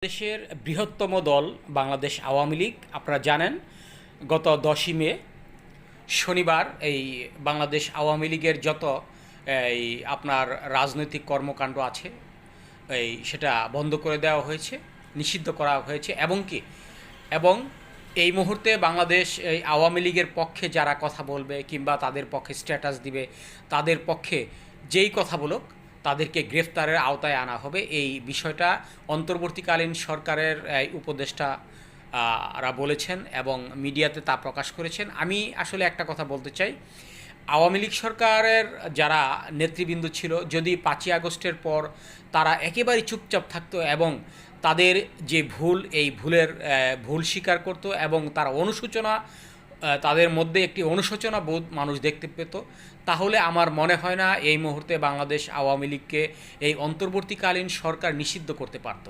দেশের বৃহত্তম দল বাংলাদেশ আওয়ামী লীগ আপনারা জানেন গত 10ই মে শনিবার এই বাংলাদেশ আওয়ামী লীগের যত এই আপনার রাজনৈতিক কর্মকাণ্ড আছে সেটা বন্ধ করে দেওয়া হয়েছে, নিষিদ্ধ করা হয়েছে এবং এই মুহূর্তে বাংলাদেশ এই আওয়ামী লীগের পক্ষে যারা কথা বলবে কিংবা তাদের পক্ষে স্ট্যাটাস দিবে, তাদের পক্ষে যেই কথা বলুক তাদেরকে গ্রেফতারের আওতায় আনা হবে। এই বিষয়টা অন্তর্বর্তীকালীন সরকারের উপদেষ্টারা বলেছেন এবং মিডিয়াতে তা প্রকাশ করেছেন। আমি আসলে একটা কথা বলতে চাই, আওয়ামী লীগ সরকারের যারা নেতৃবৃন্দ ছিল, যদি 5ই আগস্টের পর তারা একেবারেই চুপচাপ থাকতো এবং তাদের যে ভুল, এই ভুল স্বীকার করতো এবং তারা তাদের মধ্যে একটি অনুশোচনা বোধ মানুষ দেখতে পেত, তাহলে আমার মনে হয় না এই মুহূর্তে বাংলাদেশ আওয়ামী লীগকে এই অন্তর্বর্তীকালীন সরকার নিষিদ্ধ করতে পারত।